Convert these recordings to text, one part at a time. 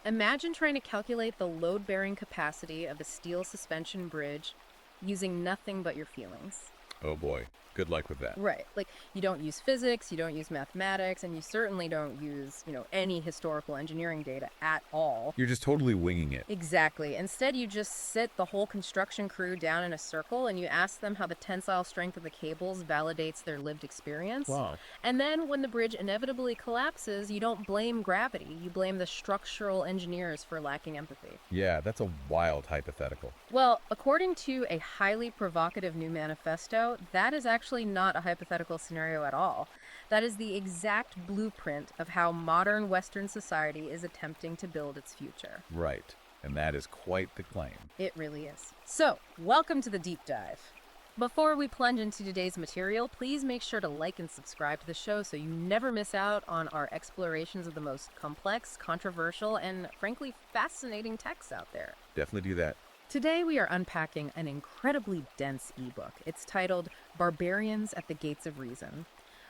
Imagine trying to calculate the load-bearing capacity of a steel suspension bridge using nothing but your feelings. Oh boy, good luck with that. Right. Like, you don't use physics, you don't use mathematics, and you certainly don't use, any historical engineering data at all. You're just totally winging it. Exactly. Instead, you just sit the whole construction crew down in a circle and you ask them how the tensile strength of the cables validates their lived experience. Wow. And then when the bridge inevitably collapses, you don't blame gravity. You blame the structural engineers for lacking empathy. Yeah, that's a wild hypothetical. Well, according to a highly provocative new manifesto, that is actually not a hypothetical scenario at all. That is the exact blueprint of how modern Western society is attempting to build its future. Right. And that is quite the claim. It really is. So, welcome to the deep dive. Before we plunge into today's material, please make sure to like and subscribe to the show so you never miss out on our explorations of the most complex, controversial, and frankly fascinating texts out there. Definitely do that. Today we are unpacking an incredibly dense ebook. It's titled Barbarians at the Gates of Reason,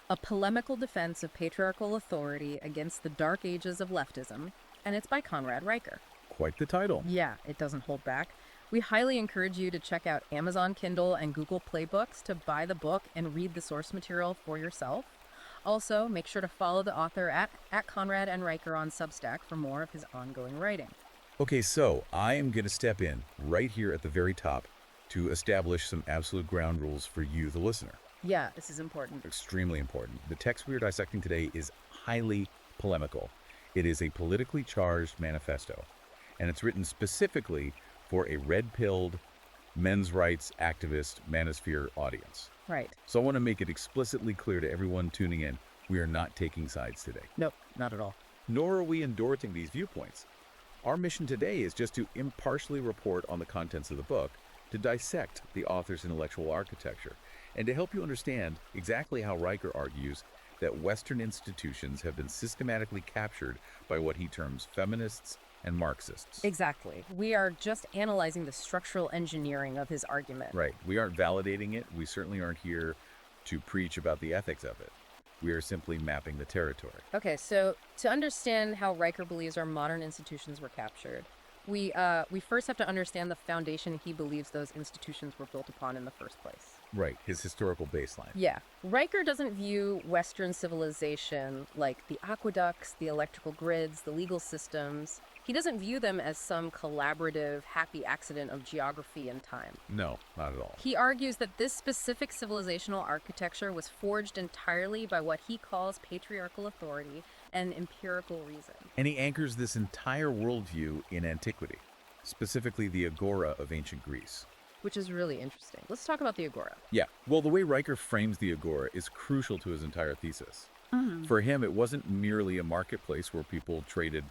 a polemical defense of patriarchal authority against the dark ages of leftism, and it's by Conrad Riker. Quite the title. Yeah, it doesn't hold back. We highly encourage you to check out Amazon Kindle and Google Play Books to buy the book and read the source material for yourself. Also, make sure to follow the author at Conrad and Riker on Substack for more of his ongoing writing. Okay, so I am going to step in right here at the very top to establish some absolute ground rules for you, the listener. Yeah, this is important. Extremely important. The text we are dissecting today is highly polemical. It is a politically charged manifesto, and it's written specifically for a red-pilled, men's rights activist manosphere audience. Right. So I want to make it explicitly clear to everyone tuning in, we are not taking sides today. Nope, not at all. Nor are we endorsing these viewpoints. Our mission today is just to impartially report on the contents of the book, to dissect the author's intellectual architecture, and to help you understand exactly how Riker argues that Western institutions have been systematically captured by what he terms feminists and Marxists. Exactly. We are just analyzing the structural engineering of his argument. Right. We aren't validating it. We certainly aren't here to preach about the ethics of it. We are simply mapping the territory. Okay, so to understand how Riker believes our modern institutions were captured, we first have to understand the foundation he believes those institutions were built upon in the first place. Right, his historical baseline. Yeah. Riker doesn't view Western civilization like the aqueducts, the electrical grids, the legal systems. He doesn't view them as some collaborative, happy accident of geography and time. No, not at all. He argues that this specific civilizational architecture was forged entirely by what he calls patriarchal authority and empirical reason. And he anchors this entire worldview in antiquity, specifically the agora of ancient Greece. Which is really interesting. Let's talk about the agora. Yeah, well, the way Riker frames the agora is crucial to his entire thesis. For him, it wasn't merely a marketplace where people traded,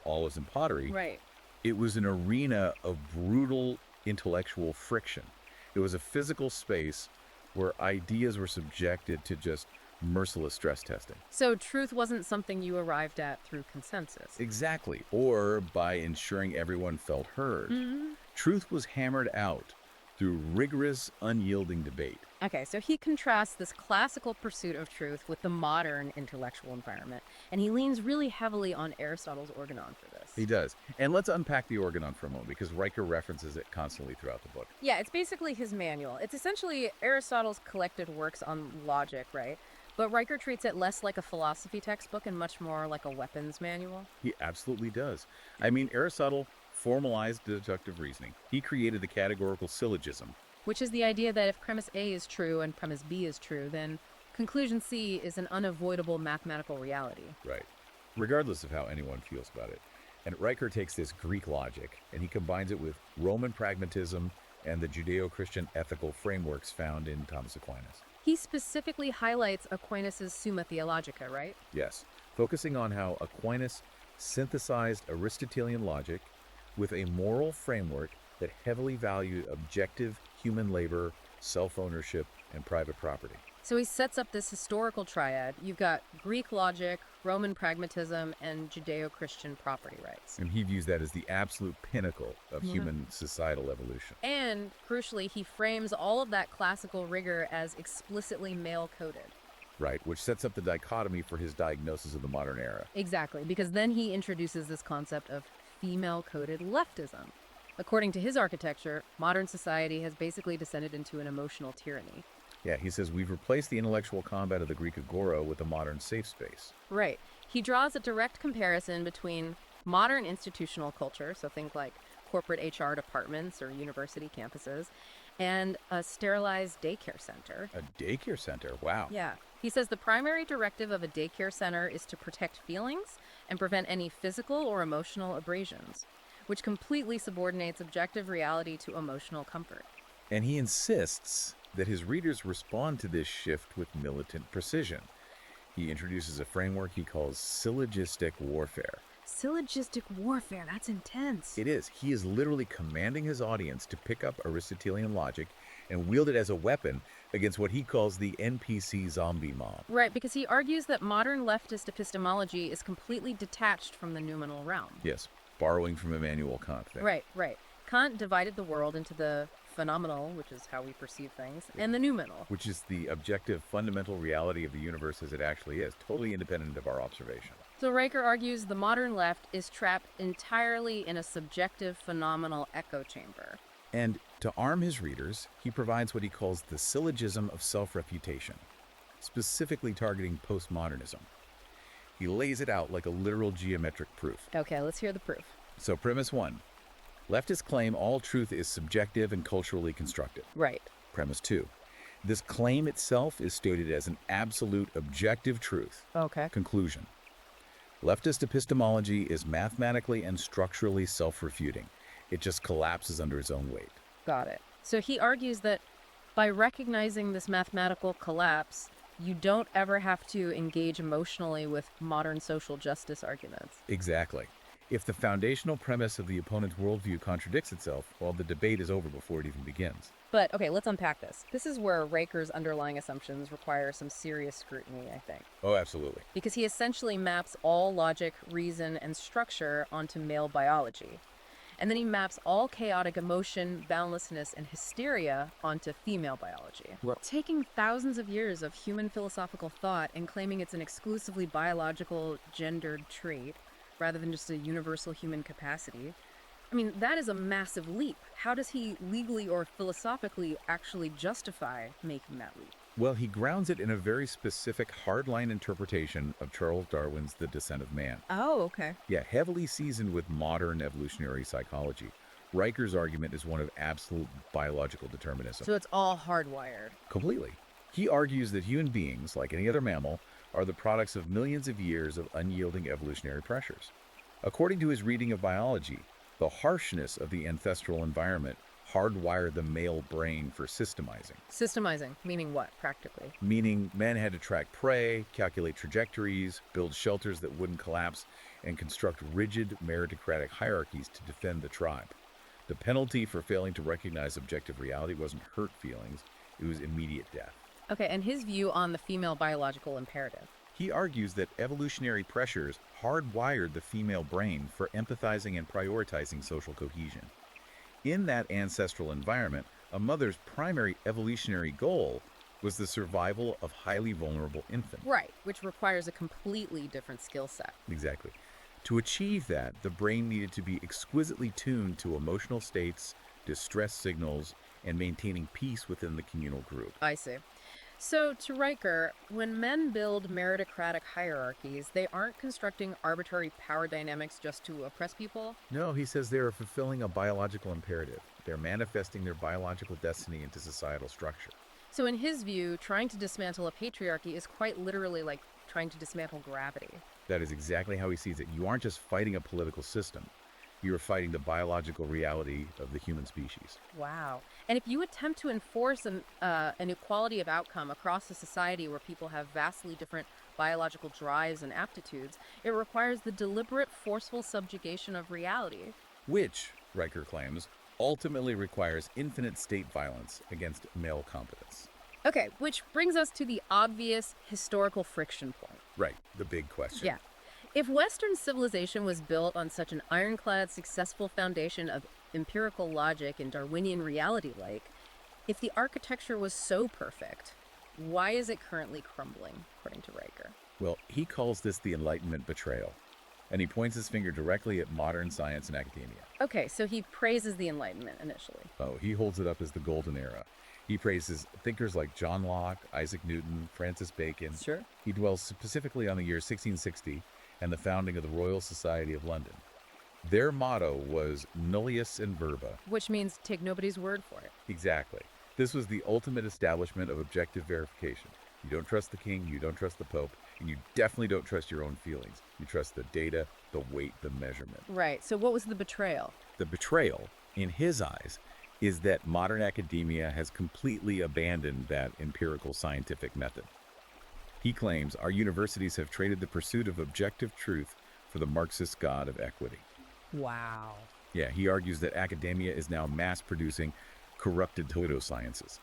olives and pottery. Right. It was an arena of brutal intellectual friction. It was a physical space where ideas were subjected to just merciless stress testing. So truth wasn't something you arrived at through consensus. Exactly, or by ensuring everyone felt heard. Truth was hammered out through rigorous, unyielding debate. Okay, so he contrasts this classical pursuit of truth with the modern intellectual environment, and he leans really heavily on Aristotle's organon for this. He does. And let's unpack the organon for a moment, because Riker references it constantly throughout the book. Yeah, it's basically his manual. It's essentially Aristotle's collected works on logic, right? But Riker treats it less like a philosophy textbook and much more like a weapons manual. He absolutely does. I mean, Aristotle formalized deductive reasoning. He created the categorical syllogism. Which is the idea that if premise A is true and premise B is true, then conclusion C is an unavoidable mathematical reality. Right. Regardless of how anyone feels about it. And Riker takes this Greek logic and he combines it with Roman pragmatism and the Judeo-Christian ethical frameworks found in Thomas Aquinas. He specifically highlights Aquinas' Summa Theologica, right? Yes, focusing on how Aquinas synthesized Aristotelian logic with a moral framework that heavily valued objective human labor, self-ownership, and private property. So he sets up this historical triad. You've got Greek logic, Roman pragmatism, and Judeo-Christian property rights. And he views that as the absolute pinnacle of human societal evolution. And, crucially, he frames all of that classical rigor as explicitly male-coded. Right, which sets up the dichotomy for his diagnosis of the modern era. Exactly, because then he introduces this concept of female-coded leftism. According to his architecture, modern society has basically descended into an emotional tyranny. Yeah, he says we've replaced the intellectual combat of the Greek agora with a modern safe space. Right. He draws a direct comparison between modern institutional culture, so think like corporate HR departments or university campuses, and a sterilized daycare center. A daycare center? Wow. Yeah. He says the primary directive of a daycare center is to protect feelings and prevent any physical or emotional abrasions, which completely subordinates objective reality to emotional comfort. And he insists that his readers respond to this shift with militant precision. He introduces a framework he calls syllogistic warfare. Syllogistic warfare, that's intense. It is. He is literally commanding his audience to pick up Aristotelian logic and wield it as a weapon against what he calls the NPC zombie mob. Right, because he argues that modern leftist epistemology is completely detached from the noumenal realm. Yes, borrowing from Immanuel Kant there. Right. Kant divided the world into the phenomenal, which is how we perceive things, and the noumenal, which is the objective, fundamental reality of the universe as it actually is, totally independent of our observation. So Riker argues the modern left is trapped entirely in a subjective, phenomenal echo chamber. And to arm his readers, he provides what he calls the syllogism of self-refutation, specifically targeting postmodernism. He lays it out like a literal geometric proof. Okay, let's hear the proof. So premise 1. Leftists claim all truth is subjective and culturally constructed. Right. Premise 2. This claim itself is stated as an absolute objective truth. Okay. Conclusion. Leftist epistemology is mathematically and structurally self-refuting. It just collapses under its own weight. Got it. So he argues that by recognizing this mathematical collapse, you don't ever have to engage emotionally with modern social justice arguments. Exactly. If the foundational premise of the opponent's worldview contradicts itself, well, the debate is over before it even begins. But, okay, let's unpack this. This is where Riker's underlying assumptions require some serious scrutiny, I think. Oh, absolutely. Because he essentially maps all logic, reason, and structure onto male biology. And then he maps all chaotic emotion, boundlessness, and hysteria onto female biology. Well, taking thousands of years of human philosophical thought and claiming it's an exclusively biological, gendered trait, rather than just a universal human capacity. I mean, that is a massive leap. How does he legally or philosophically actually justify making that leap? Well, he grounds it in a very specific hardline interpretation of Charles Darwin's The Descent of Man. Oh, okay. Yeah, heavily seasoned with modern evolutionary psychology. Riker's argument is one of absolute biological determinism. So it's all hardwired. Completely. He argues that human beings, like any other mammal, are the products of millions of years of unyielding evolutionary pressures. According to his reading of biology, the harshness of the ancestral environment hardwired the male brain for systemizing. Systemizing, meaning what, practically? Meaning men had to track prey, calculate trajectories, build shelters that wouldn't collapse, and construct rigid meritocratic hierarchies to defend the tribe. The penalty for failing to recognize objective reality wasn't hurt feelings, it was immediate death. Okay, and his view on the female biological imperative. He argues that evolutionary pressures hardwired the female brain for empathizing and prioritizing social cohesion. In that ancestral environment, a mother's primary evolutionary goal was the survival of highly vulnerable infants. Right, which requires a completely different skill set. Exactly. To achieve that, the brain needed to be exquisitely tuned to emotional states, distress signals, and maintaining peace within the communal group. I see. So, to Riker, when men build meritocratic hierarchies, they aren't constructing arbitrary power dynamics just to oppress people? No, he says they are fulfilling a biological imperative. They're manifesting their biological destiny into societal structure. So in his view, trying to dismantle a patriarchy is quite literally like trying to dismantle gravity. That is exactly how he sees it. You aren't just fighting a political system. You are fighting the biological reality of the human species. Wow. And if you attempt to enforce an equality of outcome across a society where people have vastly different biological drives and aptitudes, it requires the deliberate, forceful subjugation of reality. Which, Riker claims, ultimately requires infinite state violence against male competence. Okay, which brings us to the obvious historical friction point. Right, the big question. Yeah. If Western civilization was built on such an ironclad, successful foundation of empirical logic and Darwinian reality-like, if the architecture was so perfect, why is it currently crumbling, according to Riker? Well, he calls this the Enlightenment betrayal. And he points his finger directly at modern science and academia. Okay, so he praises the Enlightenment initially. Oh, he holds it up as the golden era. He praises thinkers like John Locke, Isaac Newton, Francis Bacon. Sure. He dwells specifically on the year 1660 and the founding of the Royal Society of London. Their motto was nullius in verba. Which means take nobody's word for it. Exactly. This was the ultimate establishment of objective verification. You don't trust the king, you don't trust the pope, and you definitely don't trust your own feelings. You trust the data, the weight, the measurement. Right, so what was the betrayal? The betrayal, in his eyes, is that modern academia has completely abandoned that empirical scientific method. He claims our universities have traded the pursuit of objective truth for the Marxist god of equity. Wow. Yeah, he argues that academia is now mass-producing corrupted pseudosciences.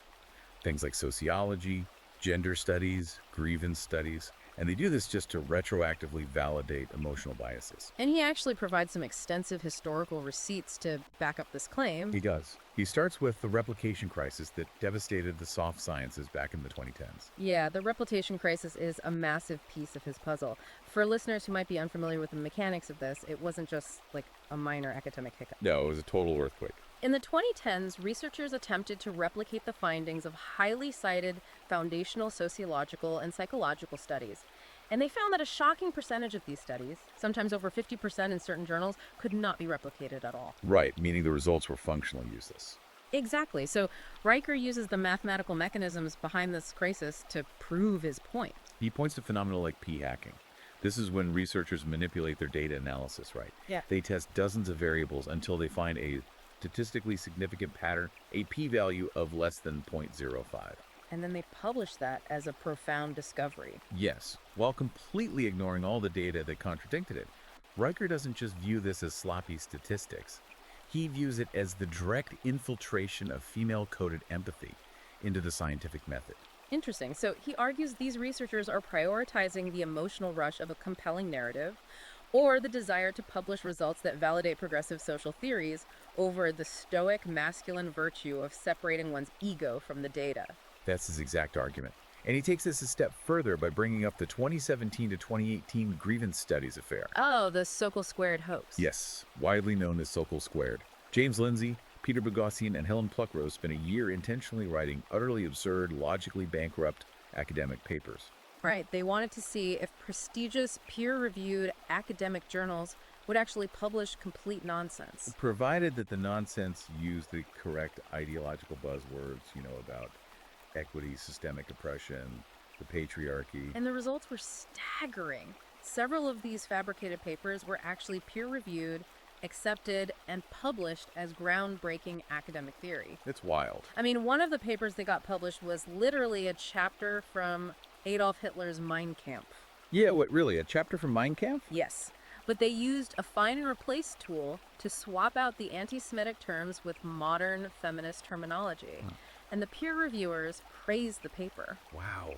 Things like sociology, gender studies, grievance studies, and they do this just to retroactively validate emotional biases. And he actually provides some extensive historical receipts to back up this claim. He does. He starts with the replication crisis that devastated the soft sciences back in the 2010s. Yeah, the replication crisis is a massive piece of his puzzle. For listeners who might be unfamiliar with the mechanics of this, it wasn't just like a minor academic hiccup. No, it was a total earthquake. In the 2010s, researchers attempted to replicate the findings of highly cited foundational sociological and psychological studies. And they found that a shocking percentage of these studies, sometimes over 50% in certain journals, could not be replicated at all. Right, meaning the results were functionally useless. Exactly. So Riker uses the mathematical mechanisms behind this crisis to prove his point. He points to phenomena like p-hacking. This is when researchers manipulate their data analysis, right? Yeah. They test dozens of variables until they find a statistically significant pattern, a p-value of less than 0.05. And then they publish that as a profound discovery. Yes, while completely ignoring all the data that contradicted it. Riker doesn't just view this as sloppy statistics. He views it as the direct infiltration of female-coded empathy into the scientific method. Interesting. So he argues these researchers are prioritizing the emotional rush of a compelling narrative or the desire to publish results that validate progressive social theories over the stoic masculine virtue of separating one's ego from the data. That's his exact argument. And he takes this a step further by bringing up the 2017 to 2018 grievance studies affair. Oh, the Sokal Squared hoax. Yes, widely known as Sokal Squared. James Lindsay, Peter Boghossian, and Helen Pluckrose spent a year intentionally writing utterly absurd, logically bankrupt academic papers. Right. They wanted to see if prestigious, peer-reviewed academic journals would actually publish complete nonsense. Provided that the nonsense used the correct ideological buzzwords, about equity, systemic oppression, the patriarchy. And the results were staggering. Several of these fabricated papers were actually peer-reviewed, accepted, and published as groundbreaking academic theory. It's wild. I mean, one of the papers that got published was literally a chapter from Adolf Hitler's Mein Kampf. Yeah, what, really? A chapter from Mein Kampf? Yes. But they used a find and replace tool to swap out the anti-Semitic terms with modern feminist terminology. And the peer reviewers praised the paper. Wow.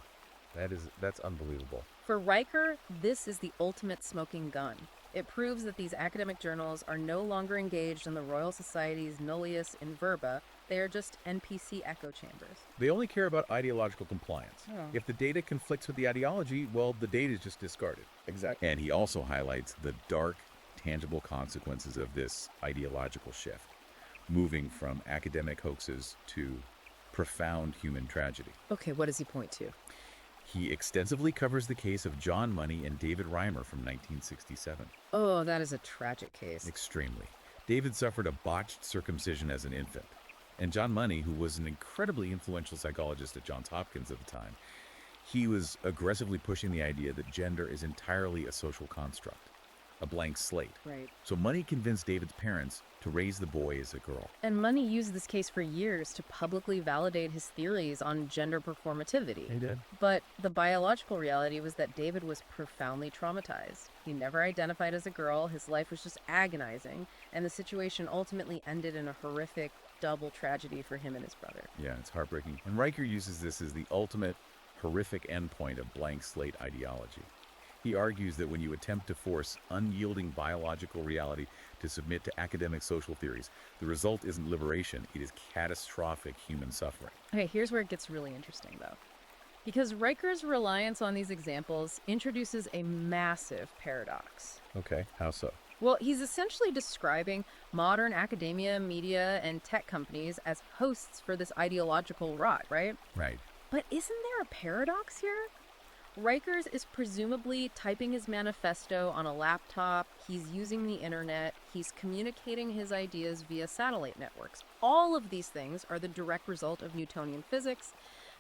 That's unbelievable. For Riker, this is the ultimate smoking gun. It proves that these academic journals are no longer engaged in the Royal Society's nullius in verba. They are just NPC echo chambers. They only care about ideological compliance. Oh. If the data conflicts with the ideology, well, the data is just discarded. Exactly. And he also highlights the dark, tangible consequences of this ideological shift, moving from academic hoaxes to profound human tragedy. Okay, what does he point to? He extensively covers the case of John Money and David Reimer from 1967. Oh, that is a tragic case. Extremely. David suffered a botched circumcision as an infant. And John Money, who was an incredibly influential psychologist at Johns Hopkins at the time, he was aggressively pushing the idea that gender is entirely a social construct, a blank slate. Right. So Money convinced David's parents to raise the boy as a girl. And Money used this case for years to publicly validate his theories on gender performativity. He did. But the biological reality was that David was profoundly traumatized. He never identified as a girl, his life was just agonizing, and the situation ultimately ended in a horrific double tragedy for him and his brother. Yeah, it's heartbreaking. And Riker uses this as the ultimate horrific endpoint of blank slate ideology. He argues that when you attempt to force unyielding biological reality to submit to academic social theories, the result isn't liberation, it is catastrophic human suffering. Okay, here's where it gets really interesting, though. Because Riker's reliance on these examples introduces a massive paradox. Okay, how so? Well, he's essentially describing modern academia, media, and tech companies as hosts for this ideological rot, right? Right. But isn't there a paradox here? Rikers is presumably typing his manifesto on a laptop, he's using the internet, he's communicating his ideas via satellite networks. All of these things are the direct result of Newtonian physics,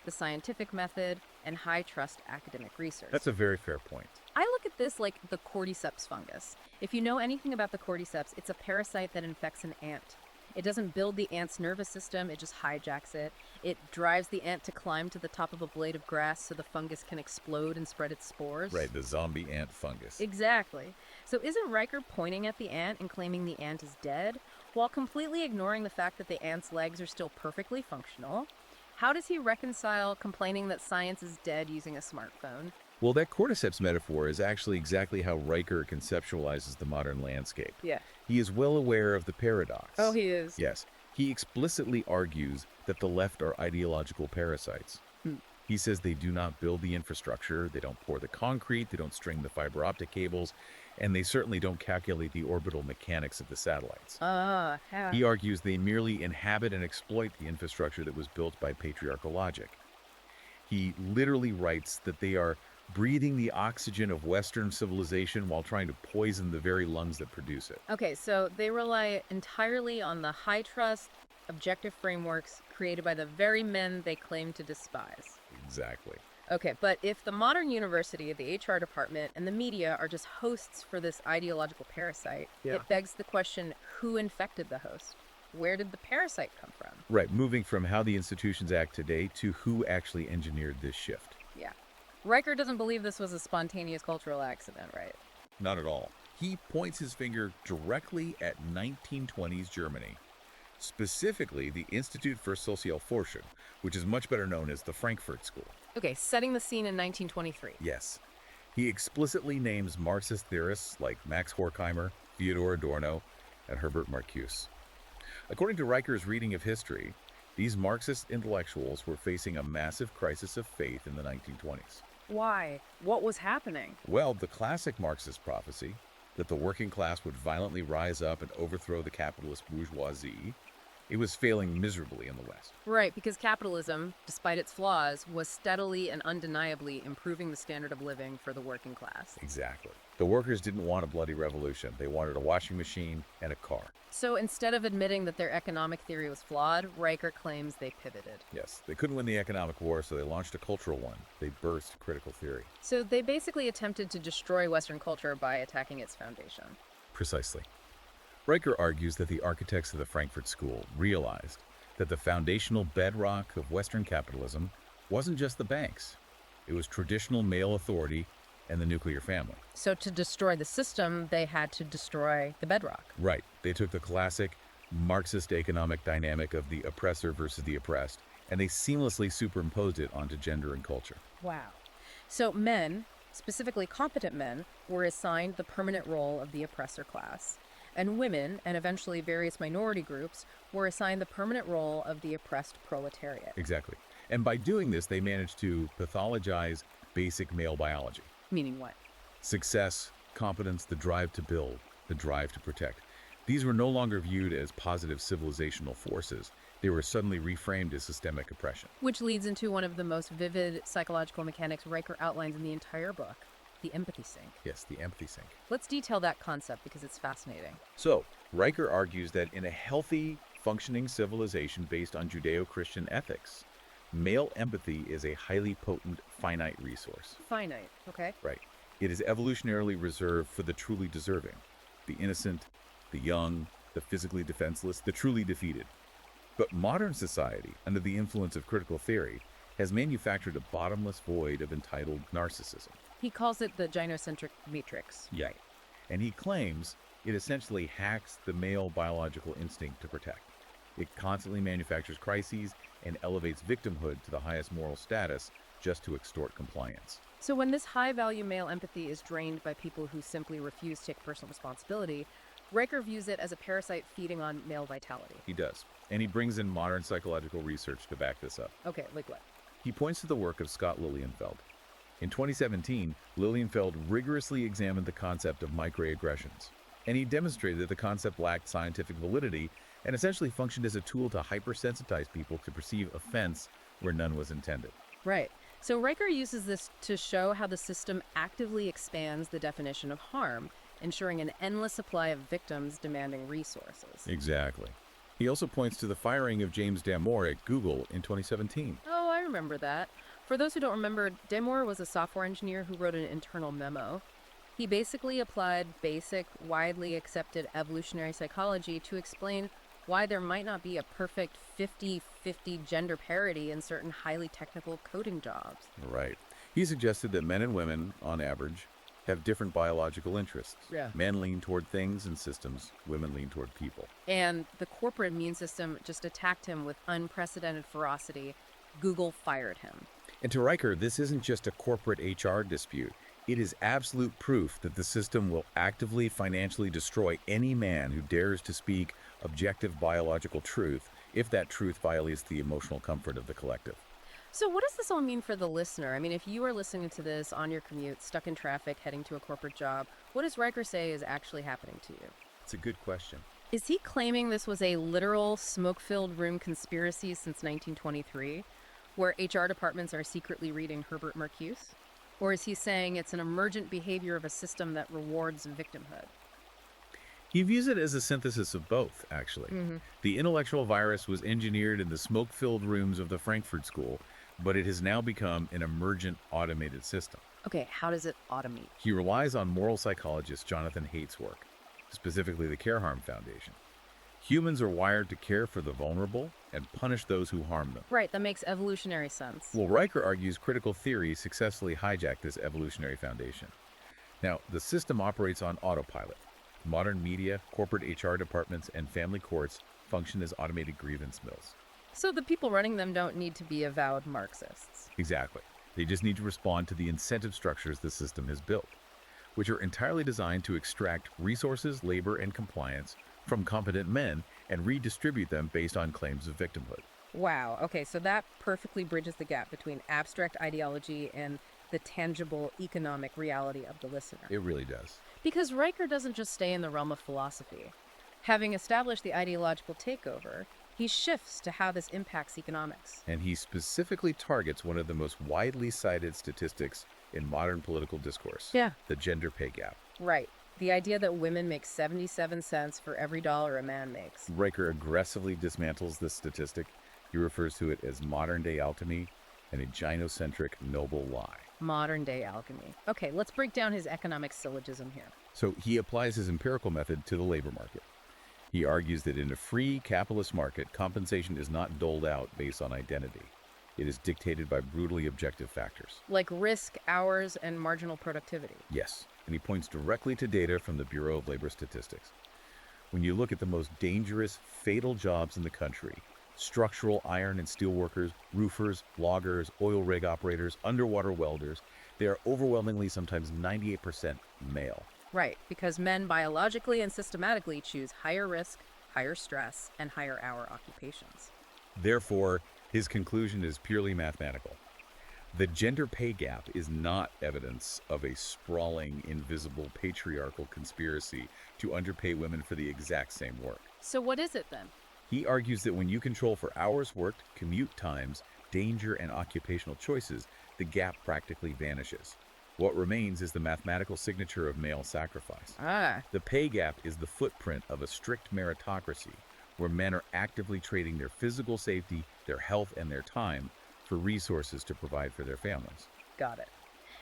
the scientific method, and high-trust academic research. That's a very fair point. I look at this like the cordyceps fungus. If you know anything about the cordyceps, it's a parasite that infects an ant. It doesn't build the ant's nervous system, it just hijacks it. It drives the ant to climb to the top of a blade of grass so the fungus can explode and spread its spores. Right, the zombie ant fungus. Exactly. So isn't Riker pointing at the ant and claiming the ant is dead, while completely ignoring the fact that the ant's legs are still perfectly functional? How does he reconcile complaining that science is dead using a smartphone? Well, that cordyceps metaphor is actually exactly how Riker conceptualizes the modern landscape. Yeah. He is well aware of the paradox. Oh, he is? Yes. He explicitly argues that the left are ideological parasites. He says they do not build the infrastructure, they don't pour the concrete, they don't string the fiber optic cables, and they certainly don't calculate the orbital mechanics of the satellites. How? He argues they merely inhabit and exploit the infrastructure that was built by patriarchal logic. He literally writes that they are breathing the oxygen of Western civilization while trying to poison the very lungs that produce it. Okay, so they rely entirely on the high-trust, objective frameworks created by the very men they claim to despise. Exactly. Okay, but if the modern university, the HR department, and the media are just hosts for this ideological parasite, it begs the question, who infected the host? Where did the parasite come from? Right, moving from how the institutions act today to who actually engineered this shift. Yeah. Riker doesn't believe this was a spontaneous cultural accident, right? Not at all. He points his finger directly at 1920s Germany, specifically the Institute for Sozialforschung, which is much better known as the Frankfurt School. Okay, setting the scene in 1923. Yes. He explicitly names Marxist theorists like Max Horkheimer, Theodor Adorno, and Herbert Marcuse. According to Riker's reading of history, these Marxist intellectuals were facing a massive crisis of faith in the 1920s. Why? What was happening? Well, the classic Marxist prophecy, that the working class would violently rise up and overthrow the capitalist bourgeoisie, it was failing miserably in the West. Right, because capitalism, despite its flaws, was steadily and undeniably improving the standard of living for the working class. Exactly. The workers didn't want a bloody revolution. They wanted a washing machine and a car. So instead of admitting that their economic theory was flawed, Riker claims they pivoted. Yes, they couldn't win the economic war, so they launched a cultural one. They birthed critical theory. So they basically attempted to destroy Western culture by attacking its foundation. Precisely. Riker argues that the architects of the Frankfurt School realized that the foundational bedrock of Western capitalism wasn't just the banks. It was traditional male authority and the nuclear family. So to destroy the system, they had to destroy the bedrock. Right. They took the classic Marxist economic dynamic of the oppressor versus the oppressed, and they seamlessly superimposed it onto gender and culture. Wow. So men, specifically competent men, were assigned the permanent role of the oppressor class. And women, and eventually various minority groups, were assigned the permanent role of the oppressed proletariat. Exactly. And by doing this, they managed to pathologize basic male biology. Meaning what? Success, competence, the drive to build, the drive to protect. These were no longer viewed as positive civilizational forces. They were suddenly reframed as systemic oppression. Which leads into one of the most vivid psychological mechanics Riker outlines in the entire book, the empathy sink. Yes, the empathy sink. Let's detail that concept because it's fascinating. So, Riker argues that in a healthy, functioning civilization based on Judeo-Christian ethics, male empathy is a highly potent, finite resource. Finite, okay? Right. It is evolutionarily reserved for the truly deserving, the innocent, the young, the physically defenseless, the truly defeated. But modern society, under the influence of critical theory, has manufactured a bottomless void of entitled narcissism. He calls it the gynocentric matrix. Right. And he claims it essentially hacks the male biological instinct to protect. It constantly manufactures crises and elevates victimhood to the highest moral status just to extort compliance. So when this high-value male empathy is drained by people who simply refuse to take personal responsibility, Riker views it as a parasite feeding on male vitality. He does. And he brings in modern psychological research to back this up. Okay, like what? He points to the work of Scott Lilienfeld. In 2017, Lilienfeld rigorously examined the concept of microaggressions, and he demonstrated that the concept lacked scientific validity and essentially functioned as a tool to hypersensitize people to perceive offense where none was intended. Right. So Riker uses this to show how the system actively expands the definition of harm, ensuring an endless supply of victims demanding resources. Exactly. He also points to the firing of James Damore at Google in 2017. Oh, I remember that. For those who don't remember, Damore was a software engineer who wrote an internal memo. He basically applied basic, widely accepted evolutionary psychology to explain why there might not be a perfect 50-50 gender parity in certain highly technical coding jobs. Right. He suggested that men and women, on average, have different biological interests. Yeah. Men lean toward things and systems, women lean toward people. And the corporate immune system just attacked him with unprecedented ferocity. Google fired him. And to Riker, this isn't just a corporate HR dispute. It is absolute proof that the system will actively financially destroy any man who dares to speak objective biological truth if that truth violates the emotional comfort of the collective. So what does this all mean for the listener? I mean, if you are listening to this on your commute, stuck in traffic, heading to a corporate job, what does Riker say is actually happening to you? It's a good question. Is he claiming this was a literal smoke-filled room conspiracy since 1923, where HR departments are secretly reading Herbert Marcuse? Or is he saying it's an emergent behavior of a system that rewards victimhood? He views it as a synthesis of both, actually. The intellectual virus was engineered in the smoke-filled rooms of the Frankfurt School, but it has now become an emergent automated system. Okay, how does it automate? He relies on moral psychologist Jonathan Haidt's work, specifically the Care Harm Foundation. Humans are wired to care for the vulnerable and punish those who harm them. Right, that makes evolutionary sense. Well, Riker argues critical theory successfully hijacked this evolutionary foundation. Now, the system operates on autopilot. Modern media, corporate HR departments, and family courts function as automated grievance mills. So the people running them don't need to be avowed Marxists. Exactly. They just need to respond to the incentive structures the system has built, which are entirely designed to extract resources, labor, and compliance from competent men and redistribute them based on claims of victimhood. Wow, okay, so that perfectly bridges the gap between abstract ideology and the tangible economic reality of the listener. It really does. Because Riker doesn't just stay in the realm of philosophy. Having established the ideological takeover, he shifts to how this impacts economics. And he specifically targets one of the most widely cited statistics in modern political discourse. Yeah. The gender pay gap. Right. The idea that women make 77 cents for every dollar a man makes. Riker aggressively dismantles this statistic. He refers to it as modern-day alchemy and a gynocentric noble lie. Modern-day alchemy. Okay, let's break down his economic syllogism here. So he applies his empirical method to the labor market. He argues that in a free capitalist market, compensation is not doled out based on identity. It is dictated by brutally objective factors. Like risk, hours, and marginal productivity. Yes, and he points directly to data from the Bureau of Labor Statistics. When you look at the most dangerous, fatal jobs in the country, structural iron and steel workers, roofers, loggers, oil rig operators, underwater welders, they are overwhelmingly, sometimes 98% male. Right, because men biologically and systematically choose higher risk, higher stress, and higher hour occupations. Therefore, his conclusion is purely mathematical. The gender pay gap is not evidence of a sprawling, invisible, patriarchal conspiracy to underpay women for the exact same work. So what is it then? He argues that when you control for hours worked, commute times, danger, and occupational choices, the gap practically vanishes. What remains is the mathematical signature of male sacrifice. The pay gap is the footprint of a strict meritocracy, where men are actively trading their physical safety, their health, and their time for resources to provide for their families. Got it.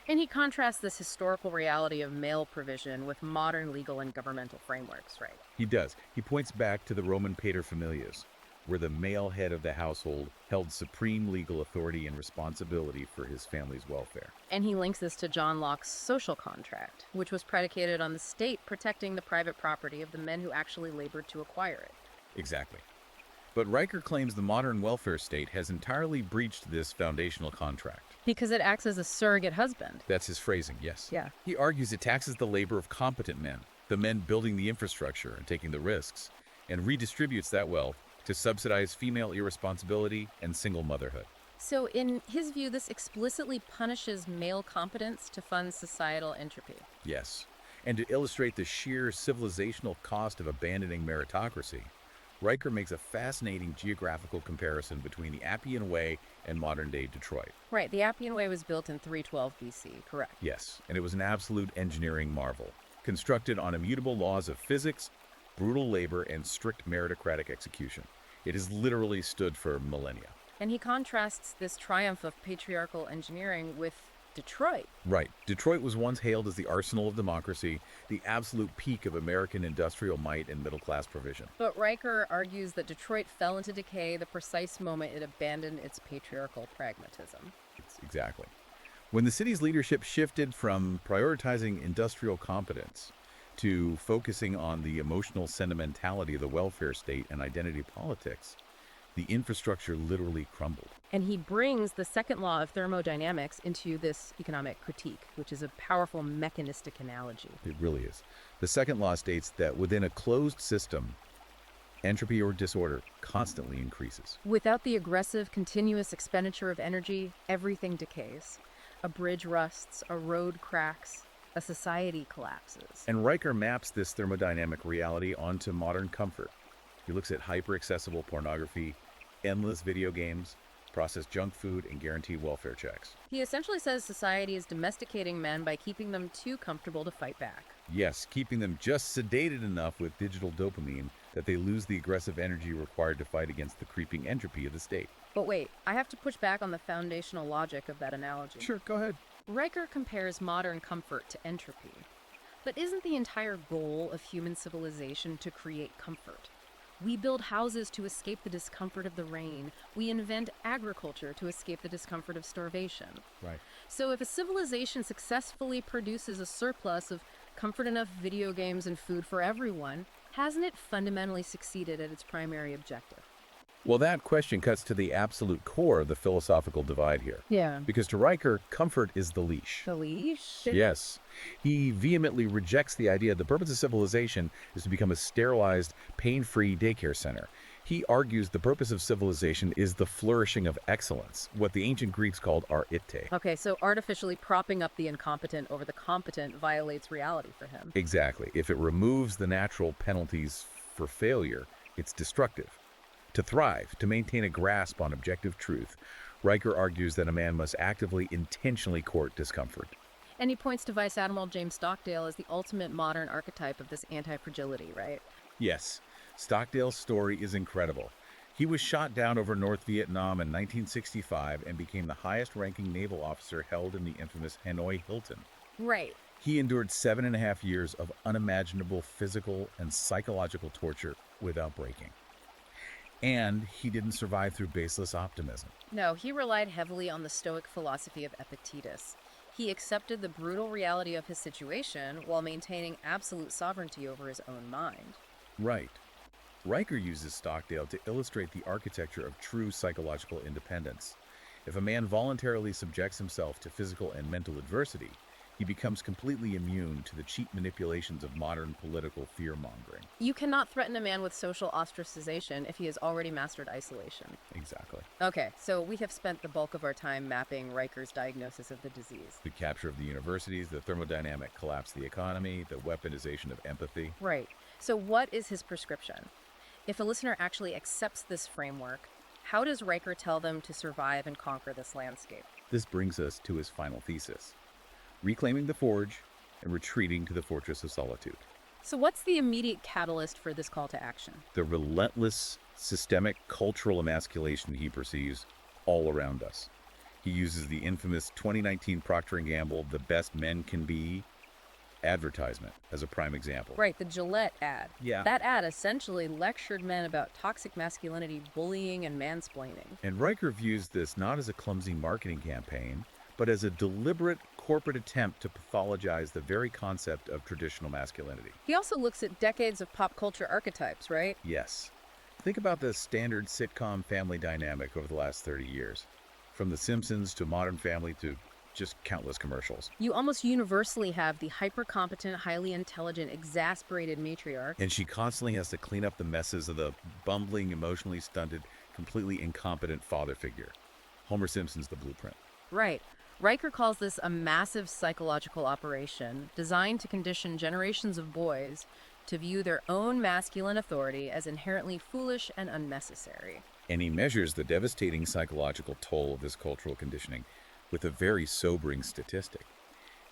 And he contrasts this historical reality of male provision with modern legal and governmental frameworks, right? He does. He points back to the Roman paterfamilias, where the male head of the household held supreme legal authority and responsibility for his family's welfare. And he links this to John Locke's social contract, which was predicated on the state protecting the private property of the men who actually labored to acquire it. Exactly. But Riker claims the modern welfare state has entirely breached this foundational contract. Because it acts as a surrogate husband. That's his phrasing, yes. Yeah. He argues it taxes the labor of competent men, the men building the infrastructure and taking the risks, and redistributes that wealth to subsidize female irresponsibility and single motherhood. So, in his view, this explicitly punishes male competence to fund societal entropy. Yes. And to illustrate the sheer civilizational cost of abandoning meritocracy, Riker makes a fascinating geographical comparison between the Appian Way and modern-day Detroit. Right, the Appian Way was built in 312 BC, correct. Yes, and it was an absolute engineering marvel, constructed on immutable laws of physics, brutal labor, and strict meritocratic execution. It has literally stood for millennia. And he contrasts this triumph of patriarchal engineering with Detroit. Right. Detroit was once hailed as the arsenal of democracy, the absolute peak of American industrial might and middle-class provision. But Riker argues that Detroit fell into decay the precise moment it abandoned its patriarchal pragmatism. Exactly. When the city's leadership shifted from prioritizing industrial competence to focusing on the emotional sentimentality of the welfare state and identity politics, the infrastructure literally crumbled. And he brings the second law of thermodynamics into this economic critique, which is a powerful mechanistic analogy. It really is. The second law states that within a closed system, entropy or disorder constantly increases. Without the aggressive, continuous expenditure of energy, everything decays. A bridge rusts, a road cracks, a society collapses. And Riker maps this thermodynamic reality onto modern comfort. He looks at hyper-accessible pornography, endless video games, processed junk food, and guaranteed welfare checks. He essentially says society is domesticating men by keeping them too comfortable to fight back. Yes, keeping them just sedated enough with digital dopamine that they lose the aggressive energy required to fight against the creeping entropy of the state. But wait, I have to push back on the foundational logic of that analogy. Sure, go ahead. Riker compares modern comfort to entropy. But isn't the entire goal of human civilization to create comfort? We build houses to escape the discomfort of the rain. We invent agriculture to escape the discomfort of starvation. Right. So if a civilization successfully produces a surplus of comfort enough video games and food for everyone, hasn't it fundamentally succeeded at its primary objective? Well, that question cuts to the absolute core of the philosophical divide here. Yeah. Because to Riker, comfort is the leash. The leash? Yes. He vehemently rejects the idea the purpose of civilization is to become a sterilized, pain-free daycare center. He argues the purpose of civilization is the flourishing of excellence, what the ancient Greeks called arete. Okay, so artificially propping up the incompetent over the competent violates reality for him. Exactly. If it removes the natural penalties for failure, it's destructive. To thrive, to maintain a grasp on objective truth, Riker argues that a man must actively, intentionally court discomfort. And he points to Vice Admiral James Stockdale as the ultimate modern archetype of this anti-fragility, right? Yes, Stockdale's story is incredible. He was shot down over North Vietnam in 1965 and became the highest-ranking naval officer held in the infamous Hanoi Hilton. Right. He endured 7.5 years of unimaginable physical and psychological torture without breaking. And he didn't survive through baseless optimism. No, he relied heavily on the stoic philosophy of Epictetus. He accepted the brutal reality of his situation while maintaining absolute sovereignty over his own mind. Right. Riker uses Stockdale to illustrate the architecture of true psychological independence. If a man voluntarily subjects himself to physical and mental adversity, he becomes completely immune to the cheap manipulations of modern political fear-mongering. You cannot threaten a man with social ostracization if he has already mastered isolation. Exactly. Okay, so we have spent the bulk of our time mapping Riker's diagnosis of the disease. The capture of the universities, the thermodynamic collapse of the economy, the weaponization of empathy. Right. So what is his prescription? If a listener actually accepts this framework, how does Riker tell them to survive and conquer this landscape? This brings us to his final thesis: reclaiming the forge and retreating to the fortress of solitude. So what's the immediate catalyst for this call to action? The relentless, systemic cultural emasculation he perceives all around us. He uses the infamous 2019 Procter & Gamble "The Best Men Can Be" advertisement as a prime example. Right, the Gillette ad. Yeah. That ad essentially lectured men about toxic masculinity, bullying, and mansplaining. And Riker views this not as a clumsy marketing campaign, but as a deliberate corporate attempt to pathologize the very concept of traditional masculinity. He also looks at decades of pop culture archetypes, right? Yes. Think about the standard sitcom family dynamic over the last 30 years. From The Simpsons to Modern Family to just countless commercials. You almost universally have the hyper-competent, highly intelligent, exasperated matriarch. And she constantly has to clean up the messes of the bumbling, emotionally stunted, completely incompetent father figure. Homer Simpson's The Blueprint. Right. Riker calls this a massive psychological operation designed to condition generations of boys to view their own masculine authority as inherently foolish and unnecessary. And he measures the devastating psychological toll of this cultural conditioning with a very sobering statistic.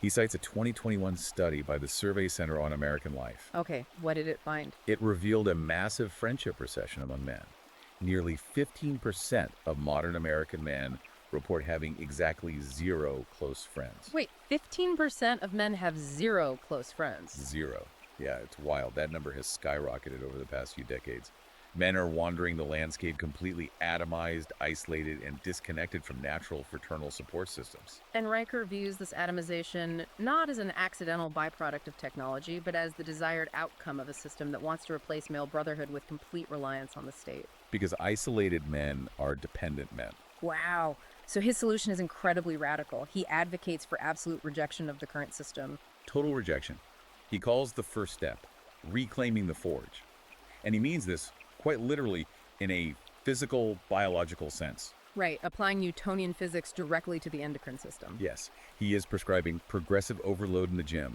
He cites a 2021 study by the Survey Center on American Life. Okay, what did it find? It revealed a massive friendship recession among men. Nearly 15% of modern American men report having exactly 0 close friends. Wait, 15% of men have 0 close friends. 0. Yeah, it's wild. That number has skyrocketed over the past few decades. Men are wandering the landscape completely atomized, isolated, and disconnected from natural fraternal support systems. And Riker views this atomization not as an accidental byproduct of technology, but as the desired outcome of a system that wants to replace male brotherhood with complete reliance on the state. Because isolated men are dependent men. Wow. So his solution is incredibly radical. He advocates for absolute rejection of the current system. Total rejection. He calls the first step reclaiming the forge. And he means this quite literally in a physical, biological sense. Right, applying Newtonian physics directly to the endocrine system. Yes, he is prescribing progressive overload in the gym,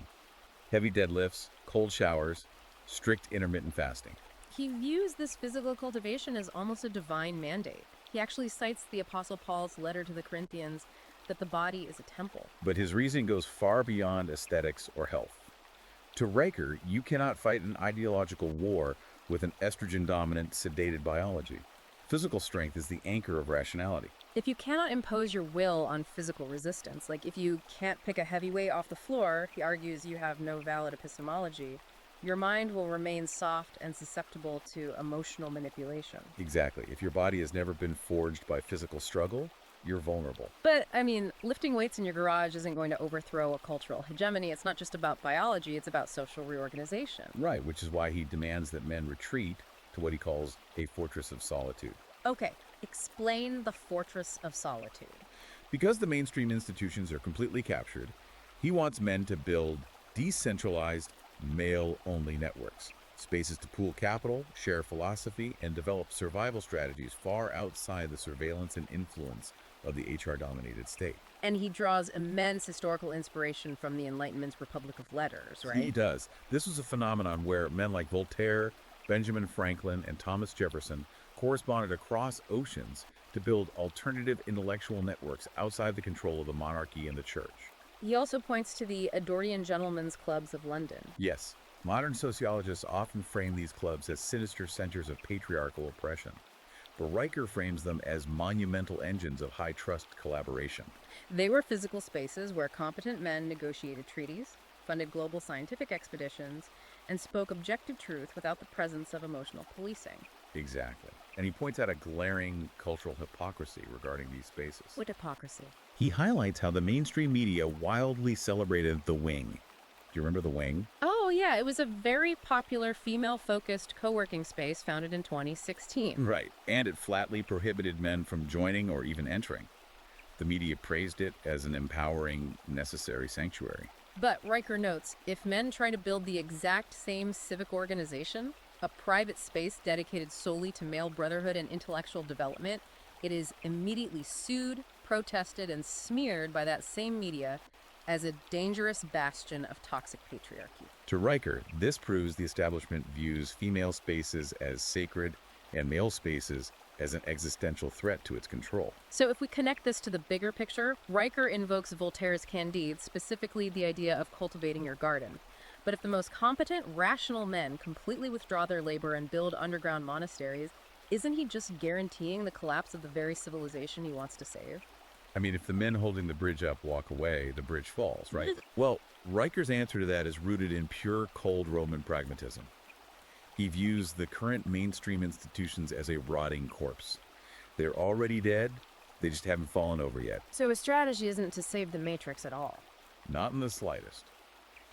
heavy deadlifts, cold showers, strict intermittent fasting. He views this physical cultivation as almost a divine mandate. He actually cites the Apostle Paul's letter to the Corinthians that the body is a temple. But his reasoning goes far beyond aesthetics or health. To Riker, you cannot fight an ideological war with an estrogen-dominant, sedated biology. Physical strength is the anchor of rationality. If you cannot impose your will on physical resistance, like if you can't pick a heavy weight off the floor, he argues you have no valid epistemology, your mind will remain soft and susceptible to emotional manipulation. Exactly. If your body has never been forged by physical struggle, you're vulnerable. But, I mean, lifting weights in your garage isn't going to overthrow a cultural hegemony. It's not just about biology, it's about social reorganization. Right, which is why he demands that men retreat to what he calls a fortress of solitude. Okay, explain the fortress of solitude. Because the mainstream institutions are completely captured, he wants men to build decentralized, male-only networks, spaces to pool capital, share philosophy, and develop survival strategies far outside the surveillance and influence of the HR-dominated state. And he draws immense historical inspiration from the Enlightenment's Republic of Letters, right? He does. This was a phenomenon where men like Voltaire, Benjamin Franklin, and Thomas Jefferson corresponded across oceans to build alternative intellectual networks outside the control of the monarchy and the church. He also points to the Edwardian Gentlemen's Clubs of London. Yes, modern sociologists often frame these clubs as sinister centers of patriarchal oppression, but Riker frames them as monumental engines of high-trust collaboration. They were physical spaces where competent men negotiated treaties, funded global scientific expeditions, and spoke objective truth without the presence of emotional policing. Exactly. And he points out a glaring cultural hypocrisy regarding these spaces. What hypocrisy? He highlights how the mainstream media wildly celebrated the wing. Do you remember the wing? Oh, yeah, it was a very popular female-focused co-working space founded in 2016. Right, and it flatly prohibited men from joining or even entering. The media praised it as an empowering, necessary sanctuary. But Riker notes, if men try to build the exact same civic organization, a private space dedicated solely to male brotherhood and intellectual development, it is immediately sued, protested, and smeared by that same media as a dangerous bastion of toxic patriarchy. To Riker, this proves the establishment views female spaces as sacred and male spaces as an existential threat to its control. So if we connect this to the bigger picture, Riker invokes Voltaire's Candide, specifically the idea of cultivating your garden. But if the most competent, rational men completely withdraw their labor and build underground monasteries, isn't he just guaranteeing the collapse of the very civilization he wants to save? I mean, if the men holding the bridge up walk away, the bridge falls, right? Well, Riker's answer to that is rooted in pure cold Roman pragmatism. He views the current mainstream institutions as a rotting corpse. They're already dead, they just haven't fallen over yet. So his strategy isn't to save the Matrix at all. Not in the slightest.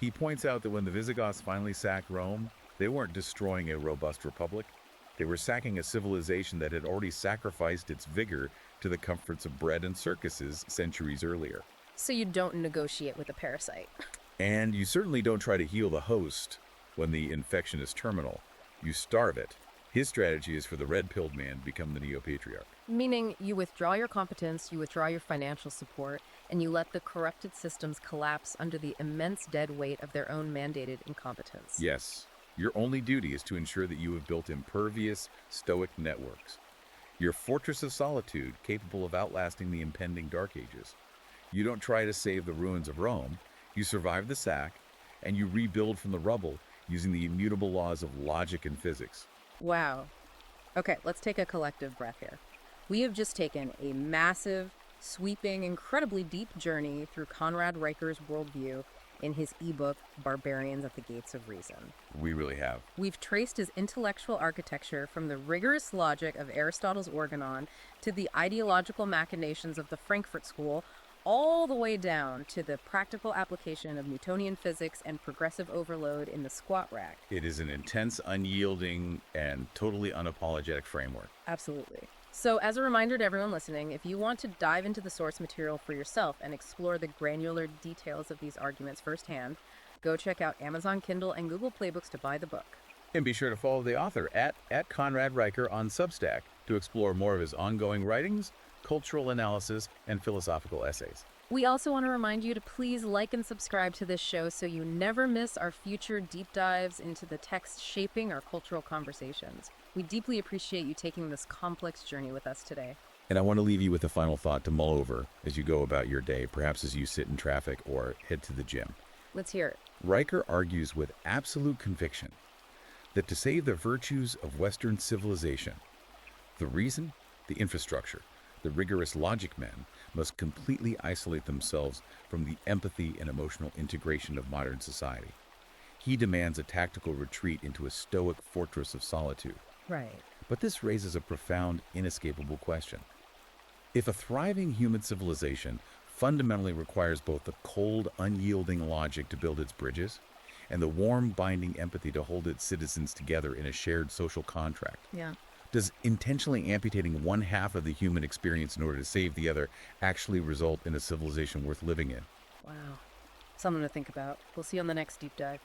He points out that when the Visigoths finally sacked Rome, they weren't destroying a robust republic. They were sacking a civilization that had already sacrificed its vigor to the comforts of bread and circuses centuries earlier. So you don't negotiate with a parasite. And you certainly don't try to heal the host when the infection is terminal. You starve it, His strategy is for the red-pilled man to become the neo-patriarch. Meaning you withdraw your competence, you withdraw your financial support, and you let the corrupted systems collapse under the immense dead weight of their own mandated incompetence. Yes, your only duty is to ensure that you have built impervious, stoic networks. Your fortress of solitude capable of outlasting the impending Dark Ages. You don't try to save the ruins of Rome, you survive the sack, and you rebuild from the rubble using the immutable laws of logic and physics. Wow. Okay, let's take a collective breath here. We have just taken a massive, sweeping, incredibly deep journey through Conrad Riker's worldview in his ebook, Barbarians at the Gates of Reason. We really have. We've traced his intellectual architecture from the rigorous logic of Aristotle's Organon to the ideological machinations of the Frankfurt School, all the way down to the practical application of Newtonian physics and progressive overload in the squat rack. It is an intense, unyielding, and totally unapologetic framework. Absolutely. So, as a reminder to everyone listening, if you want to dive into the source material for yourself and explore the granular details of these arguments firsthand, go check out Amazon Kindle and Google Playbooks to buy the book. And be sure to follow the author at Conrad Riker on Substack to explore more of his ongoing writings, cultural analysis, and philosophical essays. We also want to remind you to please like and subscribe to this show so you never miss our future deep dives into the text shaping our cultural conversations. We deeply appreciate you taking this complex journey with us today. And I want to leave you with a final thought to mull over as you go about your day, perhaps as you sit in traffic or head to the gym. Let's hear it. Riker argues with absolute conviction that to save the virtues of Western civilization, the reason, the infrastructure, the rigorous logic men must completely isolate themselves from the empathy and emotional integration of modern society. He demands a tactical retreat into a stoic fortress of solitude. Right. But this raises a profound, inescapable question. If a thriving human civilization fundamentally requires both the cold, unyielding logic to build its bridges and the warm, binding empathy to hold its citizens together in a shared social contract, Yeah. does intentionally amputating one half of the human experience in order to save the other actually result in a civilization worth living in? Wow. Something to think about. We'll see you on the next deep dive.